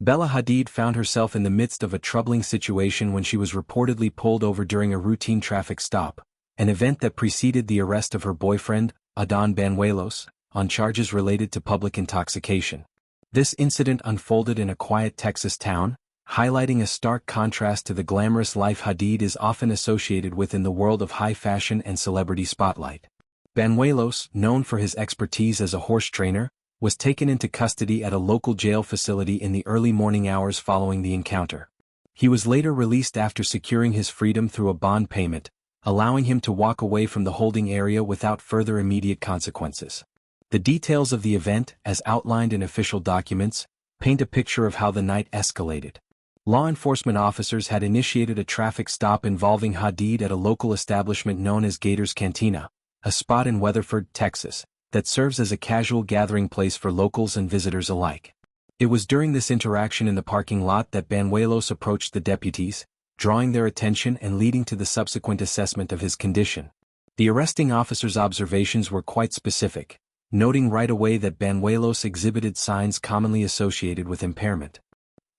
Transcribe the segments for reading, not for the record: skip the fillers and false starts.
Bella Hadid found herself in the midst of a troubling situation when she was reportedly pulled over during a routine traffic stop, an event that preceded the arrest of her boyfriend, Adan Banuelos, on charges related to public intoxication. This incident unfolded in a quiet Texas town, highlighting a stark contrast to the glamorous life Hadid is often associated with in the world of high fashion and celebrity spotlight. Banuelos, known for his expertise as a horse trainer, was taken into custody at a local jail facility in the early morning hours following the encounter. He was later released after securing his freedom through a bond payment, allowing him to walk away from the holding area without further immediate consequences. The details of the event, as outlined in official documents, paint a picture of how the night escalated. Law enforcement officers had initiated a traffic stop involving Hadid at a local establishment known as Gator's Cantina, a spot in Weatherford, Texas, that serves as a casual gathering place for locals and visitors alike. It was during this interaction in the parking lot that Banuelos approached the deputies, drawing their attention and leading to the subsequent assessment of his condition. The arresting officer's observations were quite specific, noting right away that Banuelos exhibited signs commonly associated with impairment.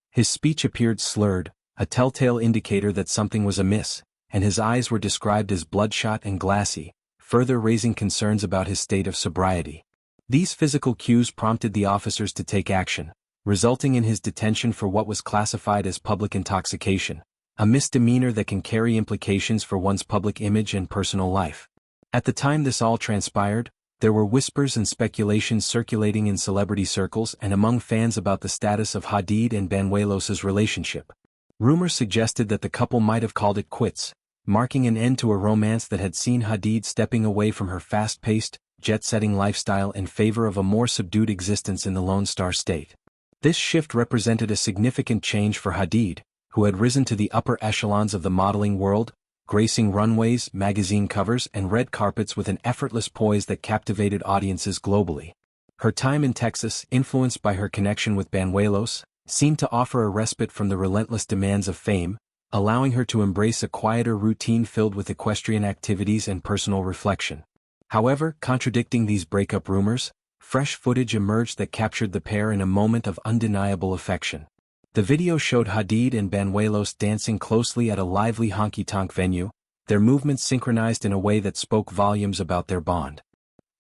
His speech appeared slurred, a telltale indicator that something was amiss, and his eyes were described as bloodshot and glassy, further raising concerns about his state of sobriety. These physical cues prompted the officers to take action, resulting in his detention for what was classified as public intoxication, a misdemeanor that can carry implications for one's public image and personal life. At the time this all transpired, there were whispers and speculations circulating in celebrity circles and among fans about the status of Hadid and Banuelos's relationship. Rumors suggested that the couple might have called it quits, marking an end to a romance that had seen Hadid stepping away from her fast-paced, jet-setting lifestyle in favor of a more subdued existence in the Lone Star State. This shift represented a significant change for Hadid, who had risen to the upper echelons of the modeling world, gracing runways, magazine covers, and red carpets with an effortless poise that captivated audiences globally. Her time in Texas, influenced by her connection with Banuelos, seemed to offer a respite from the relentless demands of fame, allowing her to embrace a quieter routine filled with equestrian activities and personal reflection. However, contradicting these breakup rumors, fresh footage emerged that captured the pair in a moment of undeniable affection. The video showed Hadid and Banuelos dancing closely at a lively honky-tonk venue, their movements synchronized in a way that spoke volumes about their bond.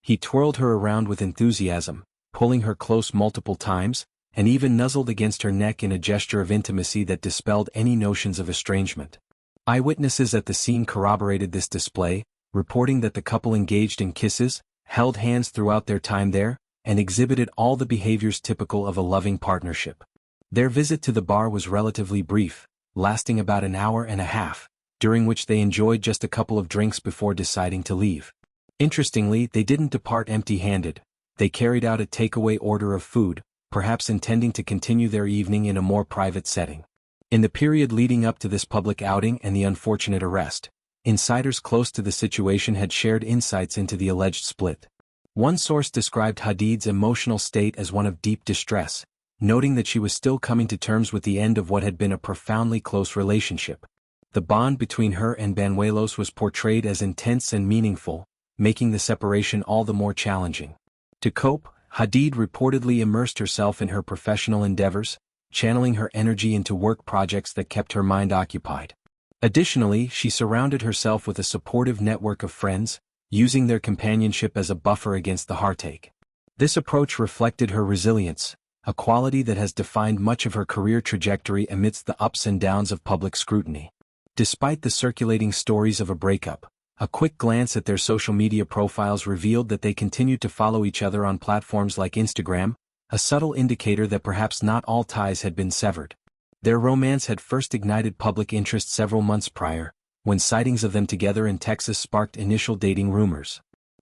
He twirled her around with enthusiasm, pulling her close multiple times, and even nuzzled against her neck in a gesture of intimacy that dispelled any notions of estrangement. Eyewitnesses at the scene corroborated this display, reporting that the couple engaged in kisses, held hands throughout their time there, and exhibited all the behaviors typical of a loving partnership. Their visit to the bar was relatively brief, lasting about an hour and a half, during which they enjoyed just a couple of drinks before deciding to leave. Interestingly, they didn't depart empty-handed. They carried out a takeaway order of food, perhaps intending to continue their evening in a more private setting. In the period leading up to this public outing and the unfortunate arrest, insiders close to the situation had shared insights into the alleged split. One source described Hadid's emotional state as one of deep distress, noting that she was still coming to terms with the end of what had been a profoundly close relationship. The bond between her and Banuelos was portrayed as intense and meaningful, making the separation all the more challenging. To cope, Hadid reportedly immersed herself in her professional endeavors, channeling her energy into work projects that kept her mind occupied. Additionally, she surrounded herself with a supportive network of friends, using their companionship as a buffer against the heartache. This approach reflected her resilience, a quality that has defined much of her career trajectory amidst the ups and downs of public scrutiny. Despite the circulating stories of a breakup, a quick glance at their social media profiles revealed that they continued to follow each other on platforms like Instagram, a subtle indicator that perhaps not all ties had been severed. Their romance had first ignited public interest several months prior, when sightings of them together in Texas sparked initial dating rumors.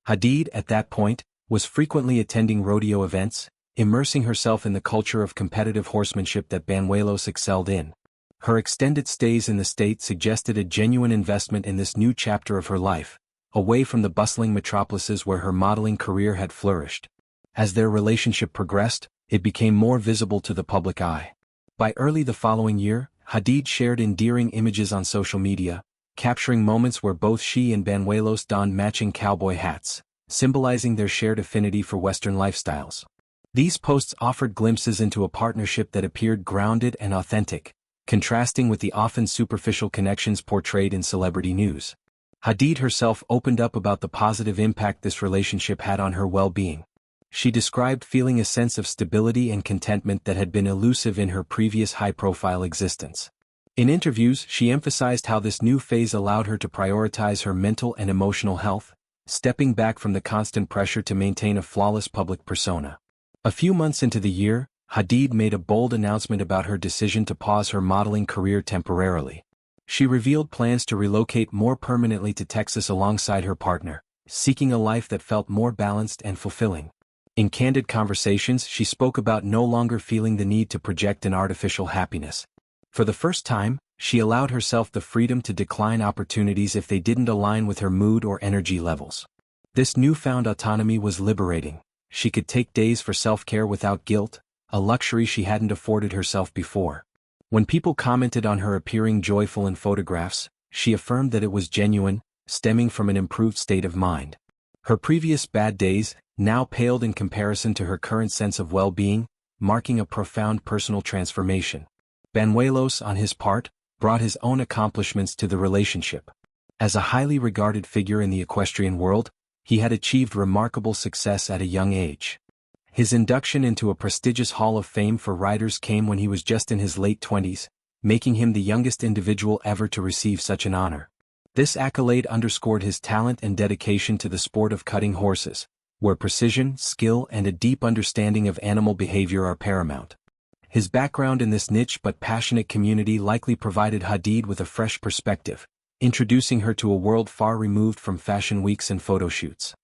Hadid, at that point, was frequently attending rodeo events, immersing herself in the culture of competitive horsemanship that Banuelos excelled in. Her extended stays in the state suggested a genuine investment in this new chapter of her life, away from the bustling metropolises where her modeling career had flourished. As their relationship progressed, it became more visible to the public eye. By early the following year, Hadid shared endearing images on social media, capturing moments where both she and Banuelos donned matching cowboy hats, symbolizing their shared affinity for Western lifestyles. These posts offered glimpses into a partnership that appeared grounded and authentic, contrasting with the often superficial connections portrayed in celebrity news. Hadid herself opened up about the positive impact this relationship had on her well-being. She described feeling a sense of stability and contentment that had been elusive in her previous high-profile existence. In interviews, she emphasized how this new phase allowed her to prioritize her mental and emotional health, stepping back from the constant pressure to maintain a flawless public persona. A few months into the year, Hadid made a bold announcement about her decision to pause her modeling career temporarily. She revealed plans to relocate more permanently to Texas alongside her partner, seeking a life that felt more balanced and fulfilling. In candid conversations, she spoke about no longer feeling the need to project an artificial happiness. For the first time, she allowed herself the freedom to decline opportunities if they didn't align with her mood or energy levels. This newfound autonomy was liberating. She could take days for self-care without guilt, a luxury she hadn't afforded herself before. When people commented on her appearing joyful in photographs, she affirmed that it was genuine, stemming from an improved state of mind. Her previous bad days now paled in comparison to her current sense of well-being, marking a profound personal transformation. Banuelos, on his part, brought his own accomplishments to the relationship. As a highly regarded figure in the equestrian world, he had achieved remarkable success at a young age. His induction into a prestigious Hall of Fame for riders came when he was just in his late 20s, making him the youngest individual ever to receive such an honor. This accolade underscored his talent and dedication to the sport of cutting horses, where precision, skill, and a deep understanding of animal behavior are paramount. His background in this niche but passionate community likely provided Hadid with a fresh perspective, introducing her to a world far removed from fashion weeks and photo shoots.